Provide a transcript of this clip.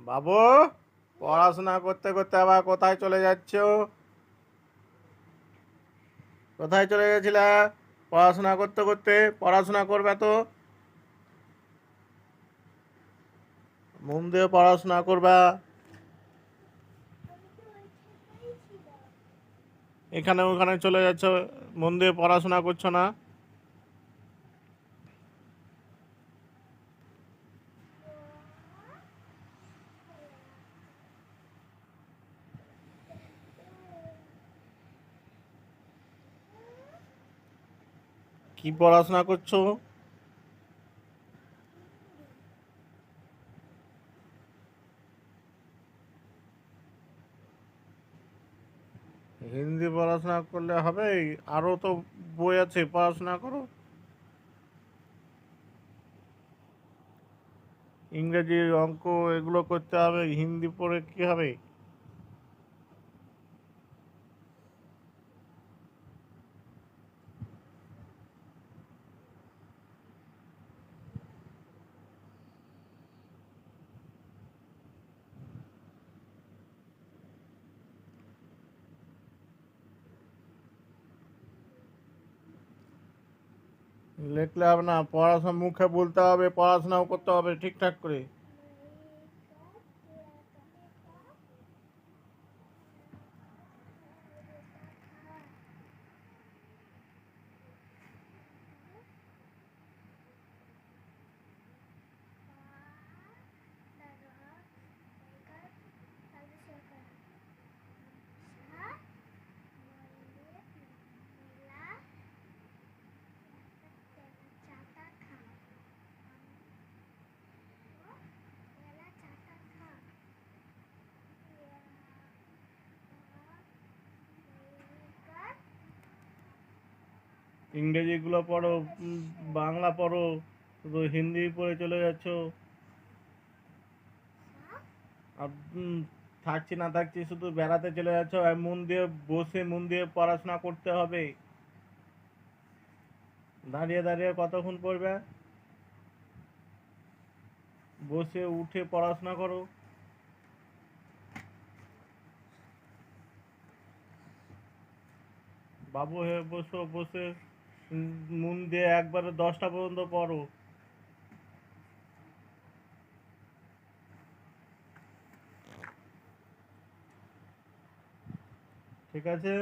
বাবু, পড়াশোনা করতে করতে আবার কোথায় চলে যাচ্ছ? কোথায় চলে গেছিলে? পড়াশোনা করতে করতে পড়াশোনা করবে তো, মন দিয়ে পড়াশোনা করবা। এখানে ওখানে চলে যাচ্ছ, মন দিয়ে পড়াশোনা করছো না। কি পড়াশোনা করছো? হিন্দি পড়াশোনা করলে হবে? আরো তো বই আছে, পড়াশোনা করো। ইংরেজি, অঙ্ক এগুলো করতে হবে, হিন্দি পড়ে কি হবে? লিখলে হবে না, পড়াশোনা মুখে বলতে হবে, পড়াশোনাও করতে হবে ঠিকঠাক করে। ইংরেজিগুলো পড়ো, বাংলা পড়ো, শুধু হিন্দি পড়ে চলে যাচ্ছ। আর থাকছি না থাকছি শুধু বেড়াতে চলে যাচ্ছ। আর মন দিয়ে বসে মন দিয়ে পড়াশোনা করতে হবে। দাঁড়িয়ে দাঁড়িয়ে কতক্ষণ পড়বে? বসে উঠে পড়াশোনা করো। বাবু হয়ে বসো, বসে মন দিয়ে একবারে 10টা পর্যন্ত পড়ো। ঠিক আছে?